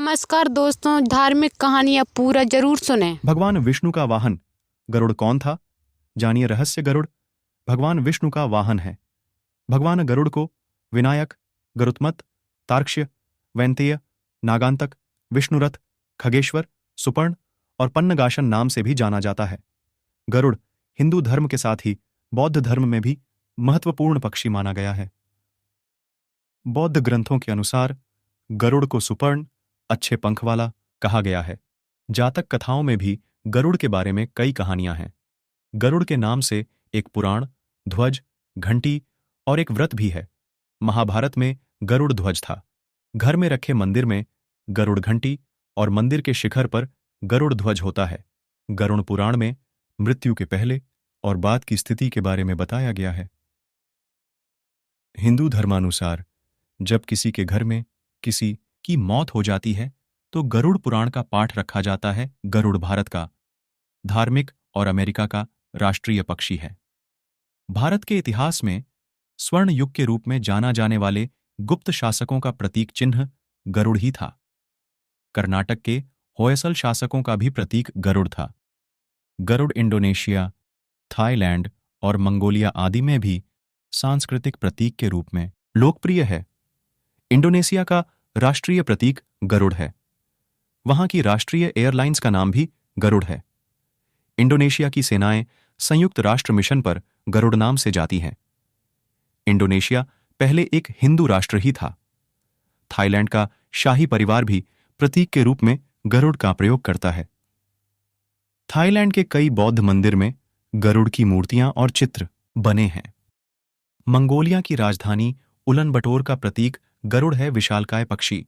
नमस्कार दोस्तों, धार्मिक कहानियाँ पूरा जरूर सुने। भगवान विष्णु का वाहन गरुड़ कौन था? जानिए रहस्य। गरुड़ भगवान विष्णु का वाहन है। भगवान गरुड़ को विनायक, गरुत्मत, तार्क्ष्य, वैंतेय, नागांतक, विष्णुरथ, खगेश्वर, सुपर्ण और पन्नगाशन नाम से भी जाना जाता है। गरुड़ हिंदू धर्म के साथ ही बौद्ध धर्म में भी महत्वपूर्ण पक्षी माना गया है। बौद्ध ग्रंथों के अनुसार गरुड़ को सुपर्ण, अच्छे पंख वाला कहा गया है। जातक कथाओं में भी गरुड़ के बारे में कई कहानियां हैं। गरुड़ के नाम से एक पुराण, ध्वज, घंटी और एक व्रत भी है। महाभारत में गरुड़ ध्वज था। घर में रखे मंदिर में गरुड़ घंटी और मंदिर के शिखर पर गरुड़ ध्वज होता है। गरुड़ पुराण में मृत्यु के पहले और बाद की स्थिति के बारे में बताया गया है। हिंदू धर्मानुसार जब किसी के घर में किसी की मौत हो जाती है तो गरुड़ पुराण का पाठ रखा जाता है। गरुड़ भारत का धार्मिक और अमेरिका का राष्ट्रीय पक्षी है। भारत के इतिहास में स्वर्ण युग के रूप में जाना जाने वाले गुप्त शासकों का प्रतीक चिन्ह गरुड़ ही था। कर्नाटक के होयसल शासकों का भी प्रतीक गरुड़ था। गरुड़ इंडोनेशिया, थाईलैंड और मंगोलिया आदि में भी सांस्कृतिक प्रतीक के रूप में लोकप्रिय है। इंडोनेशिया का राष्ट्रीय प्रतीक गरुड़ है। वहां की राष्ट्रीय एयरलाइंस का नाम भी गरुड़ है। इंडोनेशिया की सेनाएं संयुक्त राष्ट्र मिशन पर गरुड़ नाम से जाती हैं। इंडोनेशिया पहले एक हिंदू राष्ट्र ही था। थाईलैंड का शाही परिवार भी प्रतीक के रूप में गरुड़ का प्रयोग करता है। थाईलैंड के कई बौद्ध मंदिर में गरुड़ की मूर्तियां और चित्र बने हैं। मंगोलिया की राजधानी उलन-बटोर का प्रतीक गरुड़ है, विशालकाय पक्षी।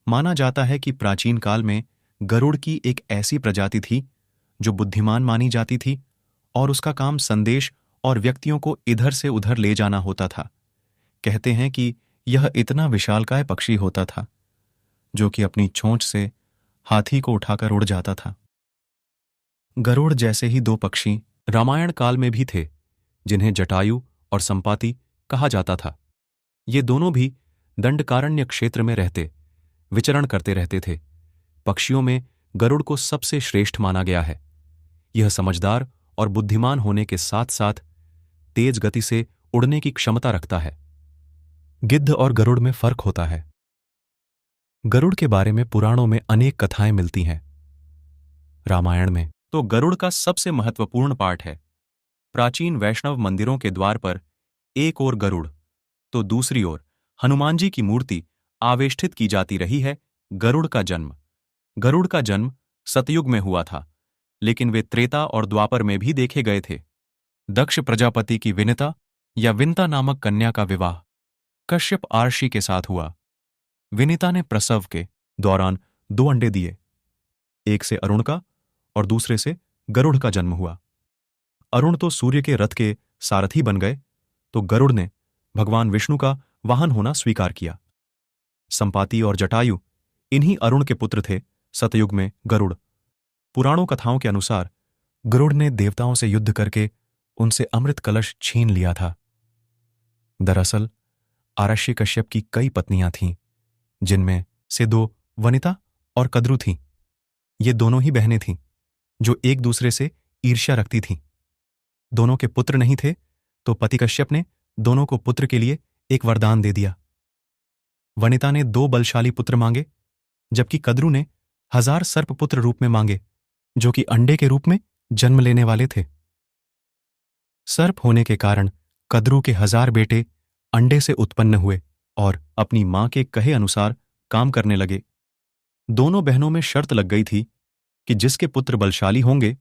माना जाता है कि प्राचीन काल में गरुड़ की एक ऐसी प्रजाति थी जो बुद्धिमान मानी जाती थी और उसका काम संदेश और व्यक्तियों को इधर से उधर ले जाना होता था। कहते हैं कि यह इतना विशालकाय पक्षी होता था जो कि अपनी चोंच से हाथी को उठाकर उड़ जाता था। गरुड़ जैसे ही दो पक्षी रामायण काल में भी थे जिन्हें जटायु और संपाति कहा जाता था। ये दोनों भी दंडकारण्य क्षेत्र में विचरण करते रहते थे। पक्षियों में गरुड़ को सबसे श्रेष्ठ माना गया है। यह समझदार और बुद्धिमान होने के साथ साथ तेज गति से उड़ने की क्षमता रखता है। गिद्ध और गरुड़ में फर्क होता है। गरुड़ के बारे में पुराणों में अनेक कथाएं मिलती हैं। रामायण में तो गरुड़ का सबसे महत्वपूर्ण पाठ है। प्राचीन वैष्णव मंदिरों के द्वार पर एक ओर गरुड़ तो दूसरी ओर हनुमान जी की मूर्ति आवेष्टित की जाती रही है। गरुड़ का जन्म सतयुग में हुआ था, लेकिन वे त्रेता और द्वापर में भी देखे गए थे। दक्ष प्रजापति की विनिता या विंता नामक कन्या का विवाह कश्यप आर्षि के साथ हुआ। विनिता ने प्रसव के दौरान 2 अंडे दिए। एक से अरुण का और दूसरे से गरुड़ का जन्म हुआ। अरुण तो सूर्य के रथ के सारथी बन गए, तो गरुड़ ने भगवान विष्णु का वाहन होना स्वीकार किया। संपाति और जटायु इन्हीं अरुण के पुत्र थे। सतयुग में गरुड़ पुराणों कथाओं के अनुसार गरुड़ ने देवताओं से युद्ध करके उनसे अमृत कलश छीन लिया था। दरअसल आरष्य कश्यप की कई पत्नियां थीं, जिनमें से 2 वनिता और कद्रु थीं। ये दोनों ही बहनें थीं जो एक दूसरे से ईर्ष्या रखती थीं। दोनों के पुत्र नहीं थे, तो पति कश्यप ने दोनों को पुत्र के लिए एक वरदान दे दिया। वनिता ने 2 बलशाली पुत्र मांगे, जबकि कद्रु ने 1000 सर्प पुत्र रूप में मांगे, जो कि अंडे के रूप में जन्म लेने वाले थे। सर्प होने के कारण कद्रु के 1000 बेटे अंडे से उत्पन्न हुए और अपनी मां के कहे अनुसार काम करने लगे। दोनों बहनों में शर्त लग गई थी कि जिसके पुत्र बलशाली होंगे,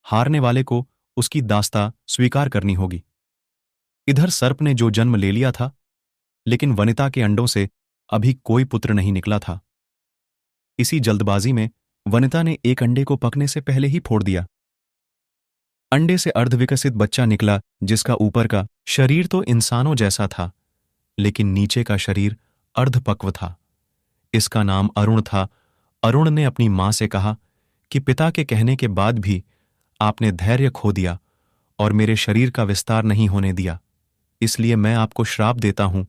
हारने वाले को उसकी दास्ता स्वीकार करनी होगी। इधर सर्प ने जो जन्म ले लिया था, लेकिन वनिता के अंडों से अभी कोई पुत्र नहीं निकला था। इसी जल्दबाजी में वनिता ने एक अंडे को पकने से पहले ही फोड़ दिया। अंडे से अर्धविकसित बच्चा निकला, जिसका ऊपर का शरीर तो इंसानों जैसा था, लेकिन नीचे का शरीर अर्धपक्व था। इसका नाम अरुण था। अरुण ने अपनी मां से कहा कि पिता के कहने के बाद भी आपने धैर्य खो दिया और मेरे शरीर का विस्तार नहीं होने दिया, इसलिए मैं आपको श्राप देता हूं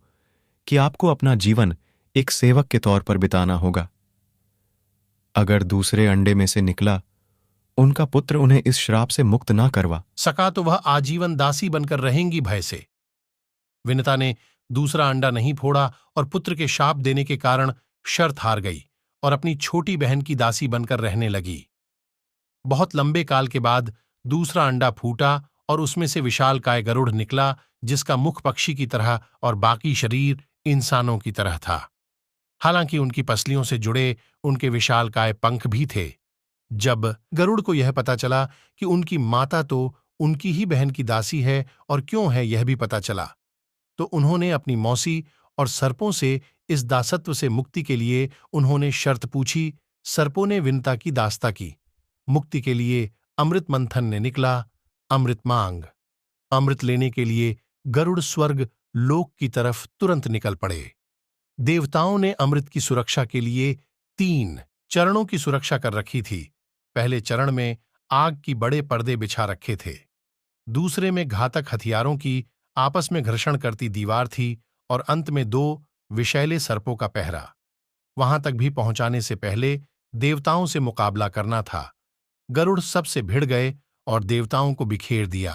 कि आपको अपना जीवन एक सेवक के तौर पर बिताना होगा। अगर दूसरे अंडे में से निकला उनका पुत्र उन्हें इस श्राप से मुक्त ना करवा सका तो वह आजीवन दासी बनकर रहेंगी भय से। विनता ने दूसरा अंडा नहीं फोड़ा और पुत्र के शाप देने के कारण शर्त हार गई और अपनी छोटी बहन की दासी बनकर रहने लगी। बहुत लंबे काल के बाद दूसरा अंडा फूटा और उसमें से विशालकाय गरुड़ निकला, जिसका मुख पक्षी की तरह और बाकी शरीर इंसानों की तरह था। हालांकि उनकी पसलियों से जुड़े उनके विशालकाय पंख भी थे। जब गरुड़ को यह पता चला कि उनकी माता तो उनकी ही बहन की दासी है और क्यों है यह भी पता चला, तो उन्होंने अपनी मौसी और सर्पों से इस दासत्व से मुक्ति के लिए उन्होंने शर्त पूछी। सर्पों ने विनता की दास्ता की। मुक्ति के लिए अमृत मंथन ने निकला। अमृत मांग। अमृत लेने के लिए गरुड़ स्वर्ग लोक की तरफ तुरंत निकल पड़े। देवताओं ने अमृत की सुरक्षा के लिए 3 चरणों की सुरक्षा कर रखी थी। पहले चरण में आग की बड़े पर्दे बिछा रखे थे। दूसरे में घातक हथियारों की आपस में घर्षण करती दीवार थी और अंत में 2 विषैले सर्पों का पहरा। वहां तक भी पहुंचाने से पहले देवताओं से मुकाबला करना था। गरुड़ सबसे भिड़ गए और देवताओं को बिखेर दिया।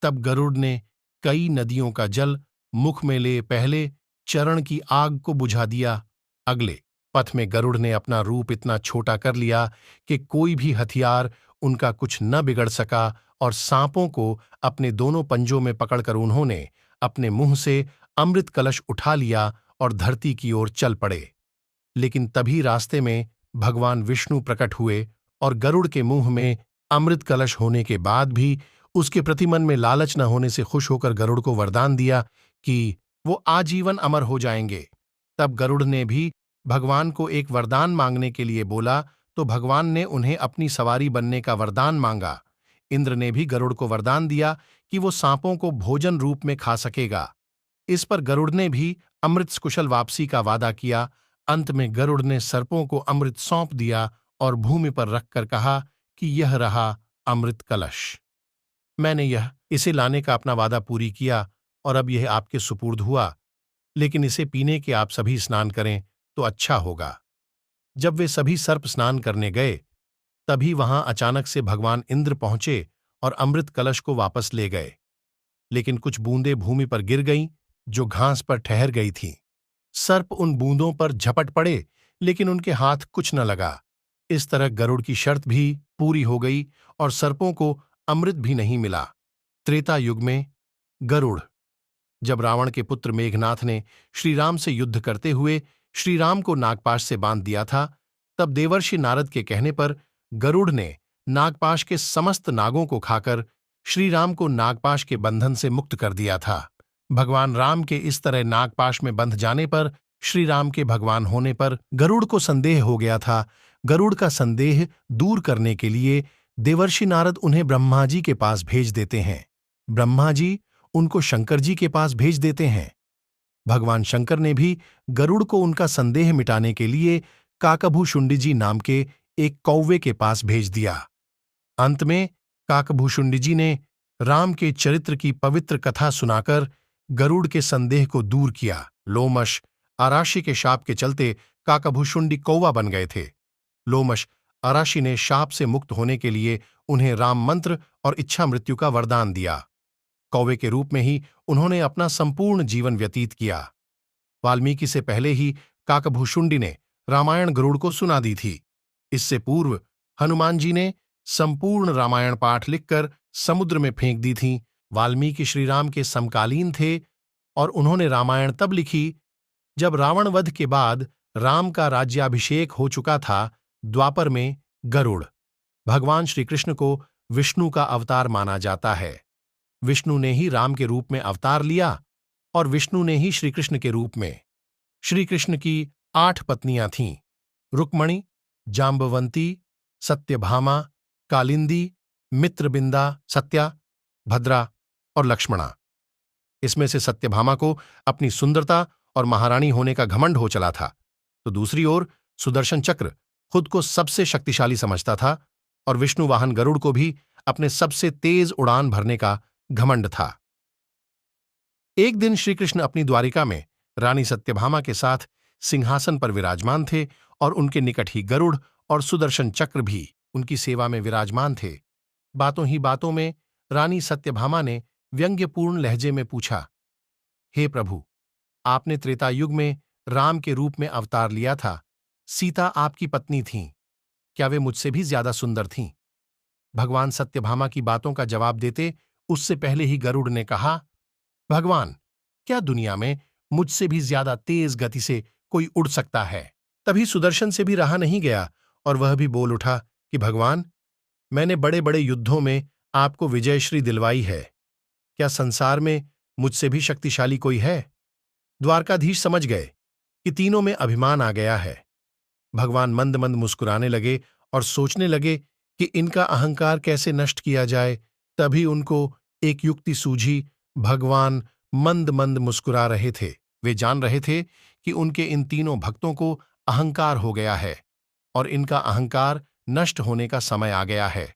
तब गरुड़ ने कई नदियों का जल मुख में ले पहले चरण की आग को बुझा दिया। अगले पथ में गरुड़ ने अपना रूप इतना छोटा कर लिया कि कोई भी हथियार उनका कुछ न बिगड़ सका और सांपों को अपने दोनों पंजों में पकड़कर उन्होंने अपने मुंह से अमृत कलश उठा लिया और धरती की ओर चल पड़े। लेकिन तभी रास्ते में भगवान विष्णु प्रकट हुए और गरुड़ के मुंह में अमृत कलश होने के बाद भी उसके प्रति मन में लालच न होने से खुश होकर गरुड़ को वरदान दिया कि वो आजीवन अमर हो जाएंगे। तब गरुड़ ने भी भगवान को एक वरदान मांगने के लिए बोला, तो भगवान ने उन्हें अपनी सवारी बनने का वरदान मांगा। इंद्र ने भी गरुड़ को वरदान दिया कि वो सांपों को भोजन रूप में खा सकेगा। इस पर गरुड़ ने भी अमृत कुशल वापसी का वादा किया। अंत में गरुड़ ने सर्पों को अमृत सौंप दिया और भूमि पर रखकर कहा कि यह रहा अमृत कलश। मैंने इसे लाने का अपना वादा पूरी किया और अब यह आपके सुपुर्द हुआ, लेकिन इसे पीने के आप सभी स्नान करें तो अच्छा होगा। जब वे सभी सर्प स्नान करने गए, तभी वहां अचानक से भगवान इंद्र पहुंचे और अमृत कलश को वापस ले गए। लेकिन कुछ बूंदें भूमि पर गिर गईं, जो घास पर ठहर गई थीं। सर्प उन बूंदों पर झपट पड़े, लेकिन उनके हाथ कुछ न लगा। इस तरह गरुड़ की शर्त भी पूरी हो गई और सर्पों को अमृत भी नहीं मिला। त्रेता युग में गरुड़। जब रावण के पुत्र मेघनाथ ने श्रीराम से युद्ध करते हुए श्रीराम को नागपाश से बांध दिया था, तब देवर्षि नारद के कहने पर गरुड़ ने नागपाश के समस्त नागों को खाकर श्रीराम को नागपाश के बंधन से मुक्त कर दिया था। भगवान राम के इस तरह नागपाश में बंध जाने पर श्रीराम के भगवान होने पर गरुड़ को संदेह हो गया था। गरुड़ का संदेह दूर करने के लिए देवर्षि नारद उन्हें ब्रह्मा जी के पास भेज देते हैं। ब्रह्मा जी उनको शंकर जी के पास भेज देते हैं। भगवान शंकर ने भी गरुड़ को उनका संदेह मिटाने के लिए काकभूषुंडी जी नाम के एक कौवे के पास भेज दिया। अंत में काकभूषुंडी जी ने राम के चरित्र की पवित्र कथा सुनाकर गरुड़ के संदेह को दूर किया। लोमश आराशी के शाप के चलते काकभूषुंडी कौवा बन गए थे। लोमश आराशी ने शाप से मुक्त होने के लिए उन्हें राम मंत्र और इच्छा मृत्यु का वरदान दिया। कौवे के रूप में ही उन्होंने अपना संपूर्ण जीवन व्यतीत किया। वाल्मीकि से पहले ही काकभूषुंडी ने रामायण गरुड़ को सुना दी थी। इससे पूर्व हनुमान जी ने संपूर्ण रामायण पाठ लिखकर समुद्र में फेंक दी थीं। वाल्मीकि श्रीराम के समकालीन थे और उन्होंने रामायण तब लिखी जब रावण वध के बाद राम का राज्याभिषेक हो चुका था। द्वापर में गरुड़ भगवान श्रीकृष्ण को विष्णु का अवतार माना जाता है। विष्णु ने ही राम के रूप में अवतार लिया और विष्णु ने ही श्रीकृष्ण के रूप में। श्रीकृष्ण की 8 पत्नियां थीं, रुक्मणी, जाम्बवंती, सत्यभामा, कालिंदी, मित्रबिंदा, सत्या, भद्रा और लक्ष्मणा। इसमें से सत्यभामा को अपनी सुंदरता और महारानी होने का घमंड हो चला था, तो दूसरी ओर सुदर्शन चक्र खुद को सबसे शक्तिशाली समझता था और विष्णु वाहन गरुड़ को भी अपने सबसे तेज उड़ान भरने का घमंड था। एक दिन श्रीकृष्ण अपनी द्वारिका में रानी सत्यभामा के साथ सिंहासन पर विराजमान थे और उनके निकट ही गरुड़ और सुदर्शन चक्र भी उनकी सेवा में विराजमान थे। बातों ही बातों में रानी सत्यभामा ने व्यंग्यपूर्ण लहजे में पूछा, हे प्रभु, आपने त्रेता युग में राम के रूप में अवतार लिया था। सीता आपकी पत्नी थीं। क्या वे मुझसे भी ज्यादा सुंदर थीं? भगवान सत्यभामा की बातों का जवाब देते उससे पहले ही गरुड़ ने कहा, भगवान, क्या दुनिया में मुझसे भी ज्यादा तेज गति से कोई उड़ सकता है? तभी सुदर्शन से भी रहा नहीं गया और वह भी बोल उठा कि भगवान, मैंने बड़े बड़े युद्धों में आपको विजयश्री दिलवाई है। क्या संसार में मुझसे भी शक्तिशाली कोई है? द्वारकाधीश समझ गए कि तीनों में अभिमान आ गया है। भगवान मंद मंद मुस्कुराने लगे और सोचने लगे कि इनका अहंकार कैसे नष्ट किया जाए। तभी उनको एक युक्ति सूझी। भगवान मंद मंद मुस्कुरा रहे थे। वे जान रहे थे कि उनके इन तीनों भक्तों को अहंकार हो गया है और इनका अहंकार नष्ट होने का समय आ गया है।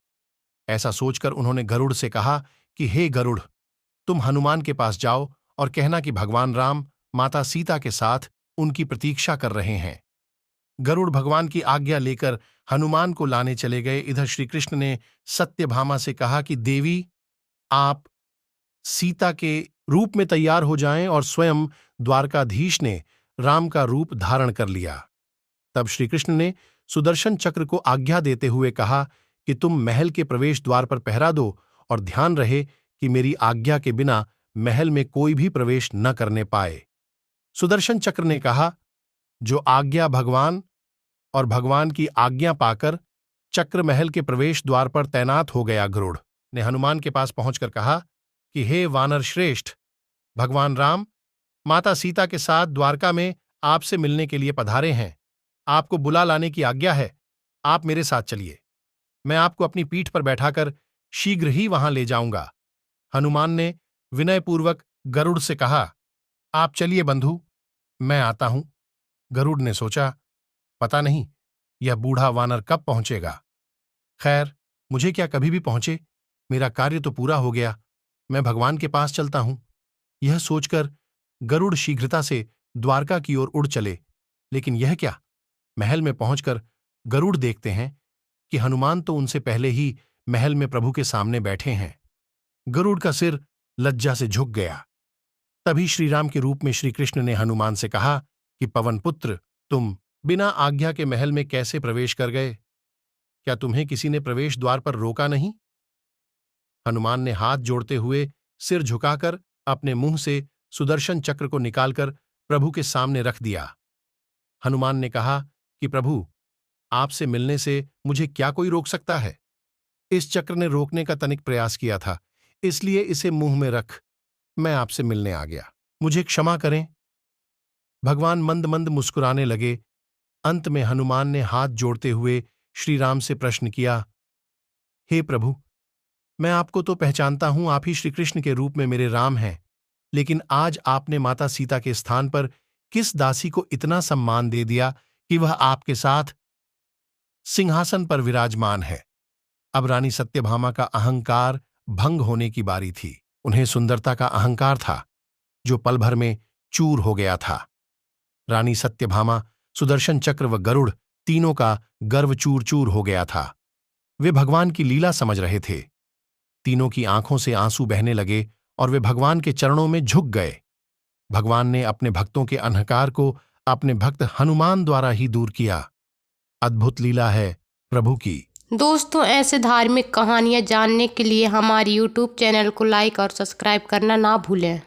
ऐसा सोचकर उन्होंने गरुड़ से कहा कि हे गरुड़, तुम हनुमान के पास जाओ और कहना कि भगवान राम माता सीता के साथ उनकी प्रतीक्षा कर रहे हैं। गरुड़ भगवान की आज्ञा लेकर हनुमान को लाने चले गए। इधर श्री कृष्ण ने सत्यभामा से कहा कि देवी, आप सीता के रूप में तैयार हो जाएं, और स्वयं द्वारकाधीश ने राम का रूप धारण कर लिया। तब श्री कृष्ण ने सुदर्शन चक्र को आज्ञा देते हुए कहा कि तुम महल के प्रवेश द्वार पर पहरा दो और ध्यान रहे कि मेरी आज्ञा के बिना महल में कोई भी प्रवेश न करने पाए। सुदर्शन चक्र ने कहा, जो आज्ञा भगवान, और भगवान की आज्ञा पाकर चक्र महल के प्रवेश द्वार पर तैनात हो गया। गरुड़ ने हनुमान के पास पहुंचकर कहा कि हे वानर श्रेष्ठ, भगवान राम माता सीता के साथ द्वारका में आपसे मिलने के लिए पधारे हैं। आपको बुला लाने की आज्ञा है। आप मेरे साथ चलिए। मैं आपको अपनी पीठ पर बैठाकर शीघ्र ही वहां ले जाऊंगा। हनुमान ने विनयपूर्वक गरुड़ से कहा, आप चलिए बंधु, मैं आता हूं। गरुड़ ने सोचा, पता नहीं यह बूढ़ा वानर कब पहुंचेगा। खैर, मुझे क्या, कभी भी पहुंचे, मेरा कार्य तो पूरा हो गया। मैं भगवान के पास चलता हूं। यह सोचकर गरुड़ शीघ्रता से द्वारका की ओर उड़ चले। लेकिन यह क्या, महल में पहुंचकर गरुड़ देखते हैं कि हनुमान तो उनसे पहले ही महल में प्रभु के सामने बैठे हैं। गरुड़ का सिर लज्जा से झुक गया। तभी श्रीराम के रूप में श्री कृष्ण ने हनुमान से कहा कि पवन पुत्र, तुम बिना आज्ञा के महल में कैसे प्रवेश कर गए? क्या तुम्हें किसी ने प्रवेश द्वार पर रोका नहीं? हनुमान ने हाथ जोड़ते हुए सिर झुकाकर अपने मुंह से सुदर्शन चक्र को निकालकर प्रभु के सामने रख दिया। हनुमान ने कहा कि प्रभु, आपसे मिलने से मुझे क्या कोई रोक सकता है? इस चक्र ने रोकने का तनिक प्रयास किया था, इसलिए इसे मुंह में रख मैं आपसे मिलने आ गया। मुझे क्षमा करें। भगवान मंद मंद मुस्कुराने लगे। अंत में हनुमान ने हाथ जोड़ते हुए श्री राम से प्रश्न किया, हे प्रभु, मैं आपको तो पहचानता हूं, आप ही श्री कृष्ण के रूप में मेरे राम हैं, लेकिन आज आपने माता सीता के स्थान पर किस दासी को इतना सम्मान दे दिया कि वह आपके साथ सिंहासन पर विराजमान है। अब रानी सत्यभामा का अहंकार भंग होने की बारी थी। उन्हें सुंदरता का अहंकार था जो पल भर में चूर हो गया था। रानी सत्यभामा, सुदर्शन चक्र व गरुड़ तीनों का गर्व चूर चूर हो गया था। वे भगवान की लीला समझ रहे थे। तीनों की आंखों से आंसू बहने लगे और वे भगवान के चरणों में झुक गए। भगवान ने अपने भक्तों के अहंकार को अपने भक्त हनुमान द्वारा ही दूर किया। अद्भुत लीला है प्रभु की। दोस्तों, ऐसे धार्मिक कहानियाँ जानने के लिए हमारे YouTube चैनल को लाइक और सब्सक्राइब करना ना भूलें।